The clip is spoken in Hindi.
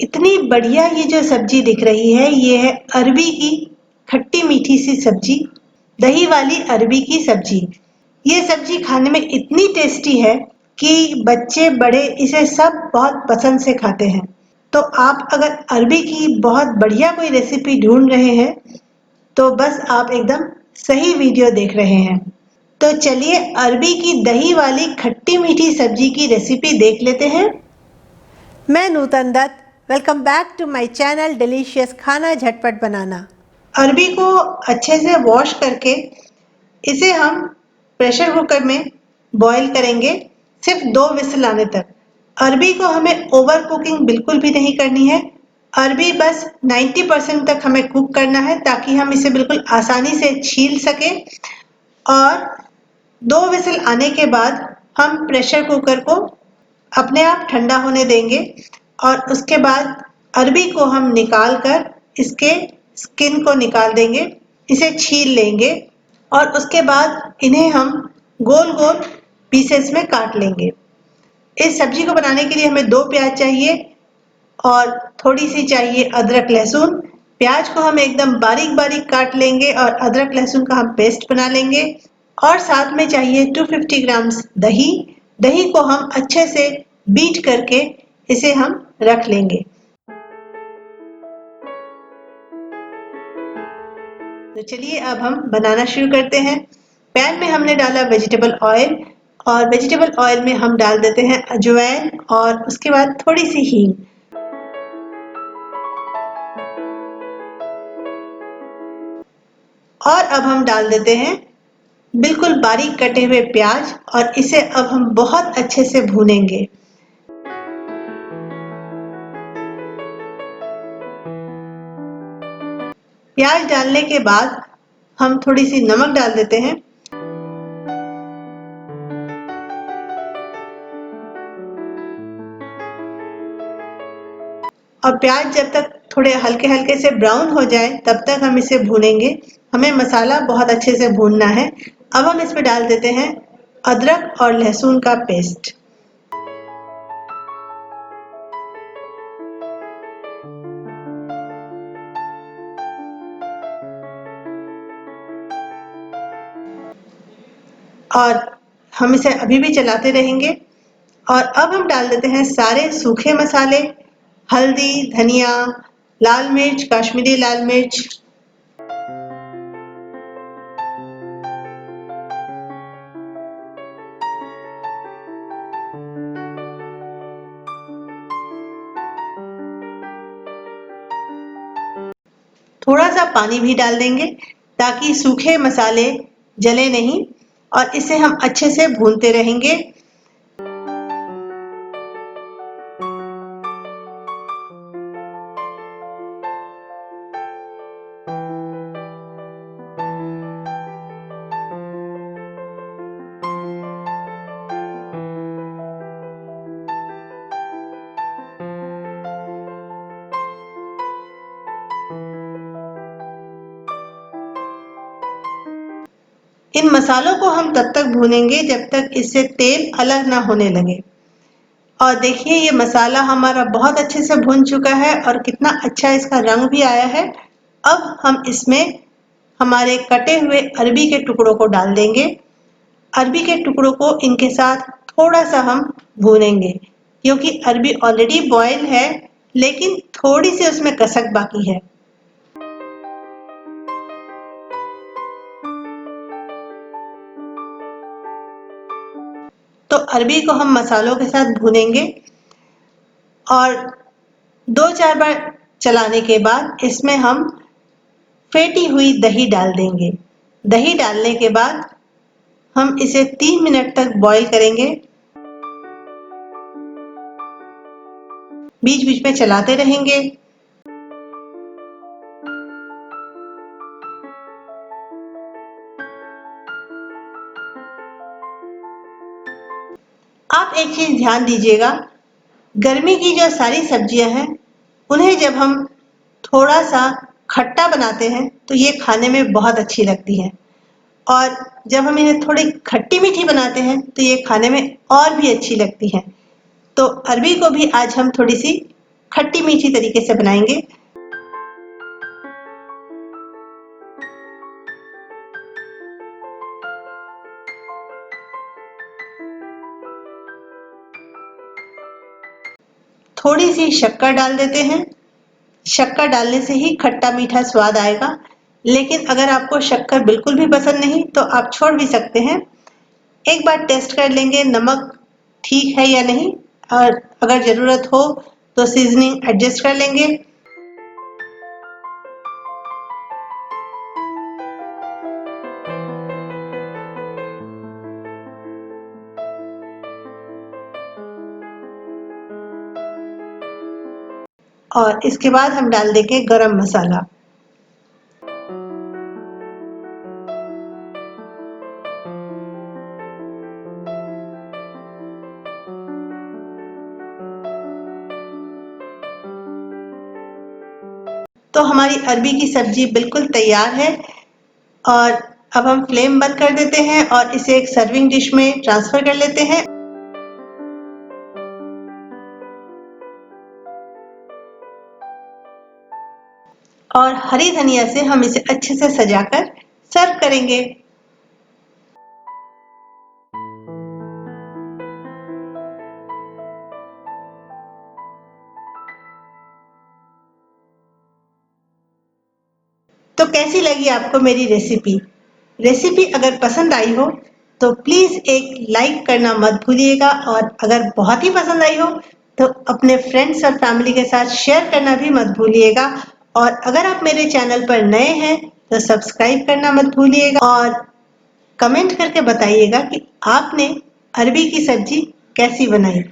इतनी बढ़िया ये जो सब्जी दिख रही है, ये है अरबी की खट्टी मीठी सी सब्जी, दही वाली अरबी की सब्जी। ये सब्जी खाने में इतनी टेस्टी है कि बच्चे बड़े इसे सब बहुत पसंद से खाते हैं। तो आप अगर अरबी की बहुत बढ़िया कोई रेसिपी ढूंढ रहे हैं तो बस आप एकदम सही वीडियो देख रहे हैं। तो चलिए अरबी की दही वाली खट्टी मीठी सब्जी की रेसिपी देख लेते हैं। मैं Nutan Dutt, welcome back to my channel Delicious Khana Jhatpat बनाना। अरबी को अच्छे से वॉश करके इसे हम प्रेशर कुकर में बॉईल करेंगे, सिर्फ 2 विसल आने तक। अरबी को हमें ओवर कुकिंग बिल्कुल भी नहीं करनी है। अरबी बस 90% तक हमें कुक करना है ताकि हम इसे बिल्कुल आसानी से छील सकें। और 2 विसल आने के बाद हम प्रेशर कुकर को अपने आप ठंडा होने देंगे और उसके बाद अरबी को हम निकाल कर इसके स्किन को निकाल देंगे, इसे छील लेंगे और उसके बाद इन्हें हम गोल गोल पीसेस में काट लेंगे। इस सब्जी को बनाने के लिए हमें 2 प्याज चाहिए और थोड़ी सी चाहिए अदरक लहसुन। प्याज को हम एकदम बारीक बारीक काट लेंगे और अदरक लहसुन का हम पेस्ट बना लेंगे। और साथ में चाहिए 250 ग्राम्स दही। दही को हम अच्छे से बीट करके इसे हम रख लेंगे। तो चलिए अब हम बनाना शुरू करते हैं। पैन में हमने डाला वेजिटेबल ऑयल और वेजिटेबल ऑयल में हम डाल देते हैं अजवाइन और उसके बाद थोड़ी सी हींग। और अब हम डाल देते हैं बिल्कुल बारीक कटे हुए प्याज और इसे अब हम बहुत अच्छे से भूनेंगे। प्याज डालने के बाद हम थोड़ी सी नमक डाल देते हैं और प्याज जब तक थोड़े हल्के हल्के से ब्राउन हो जाए तब तक हम इसे भूनेंगे। हमें मसाला बहुत अच्छे से भूनना है। अब हम इसमें डाल देते हैं अदरक और लहसुन का पेस्ट। और हम इसे अभी भी चलाते रहेंगे। और अब हम डाल देते हैं सारे सूखे मसाले, हल्दी, धनिया, लाल मिर्च, कश्मीरी लाल मिर्च। थोड़ा सा पानी भी डाल देंगे ताकि सूखे मसाले जले नहीं और इसे हम अच्छे से भूनते रहेंगे। इन मसालों को हम तब तक भूनेंगे जब तक इससे तेल अलग ना होने लगे। और देखिए ये मसाला हमारा बहुत अच्छे से भुन चुका है और कितना अच्छा इसका रंग भी आया है। अब हम इसमें हमारे कटे हुए अरबी के टुकड़ों को डाल देंगे। अरबी के टुकड़ों को इनके साथ थोड़ा सा हम भूनेंगे क्योंकि अरबी ऑलरेडी बॉयल है लेकिन थोड़ी सी उसमें कसक बाकी है। तो अरबी को हम मसालों के साथ भूनेंगे और 2-4 बार चलाने के बाद इसमें हम फेंटी हुई दही डाल देंगे। दही डालने के बाद हम इसे 3 मिनट तक बॉईल करेंगे। बीच बीच में चलाते रहेंगे। आप एक चीज ध्यान दीजिएगा, गर्मी की जो सारी सब्जियां हैं उन्हें जब हम थोड़ा सा खट्टा बनाते हैं तो ये खाने में बहुत अच्छी लगती हैं और जब हम इन्हें थोड़ी खट्टी मीठी बनाते हैं तो ये खाने में और भी अच्छी लगती हैं। तो अरबी को भी आज हम थोड़ी सी खट्टी मीठी तरीके से बनाएंगे। थोड़ी सी शक्कर डाल देते हैं। शक्कर डालने से ही खट्टा मीठा स्वाद आएगा, लेकिन अगर आपको शक्कर बिल्कुल भी पसंद नहीं तो आप छोड़ भी सकते हैं। एक बार टेस्ट कर लेंगे नमक ठीक है या नहीं, और अगर ज़रूरत हो तो सीजनिंग एडजस्ट कर लेंगे। और इसके बाद हम डाल देंगे गरम मसाला। तो हमारी अरबी की सब्जी बिल्कुल तैयार है, और अब हम फ्लेम बंद कर देते हैं और इसे एक सर्विंग डिश में ट्रांसफर कर लेते हैं। और हरी धनिया से हम इसे अच्छे से सजाकर सर्व करेंगे। तो कैसी लगी आपको मेरी रेसिपी? रेसिपी अगर पसंद आई हो तो प्लीज़ एक लाइक करना मत भूलिएगा, और अगर बहुत ही पसंद आई हो तो अपने फ्रेंड्स और फैमिली के साथ शेयर करना भी मत भूलिएगा। और अगर आप मेरे चैनल पर नए हैं तो सब्सक्राइब करना मत भूलिएगा, और कमेंट करके बताइएगा कि आपने अरबी की सब्जी कैसी बनाई।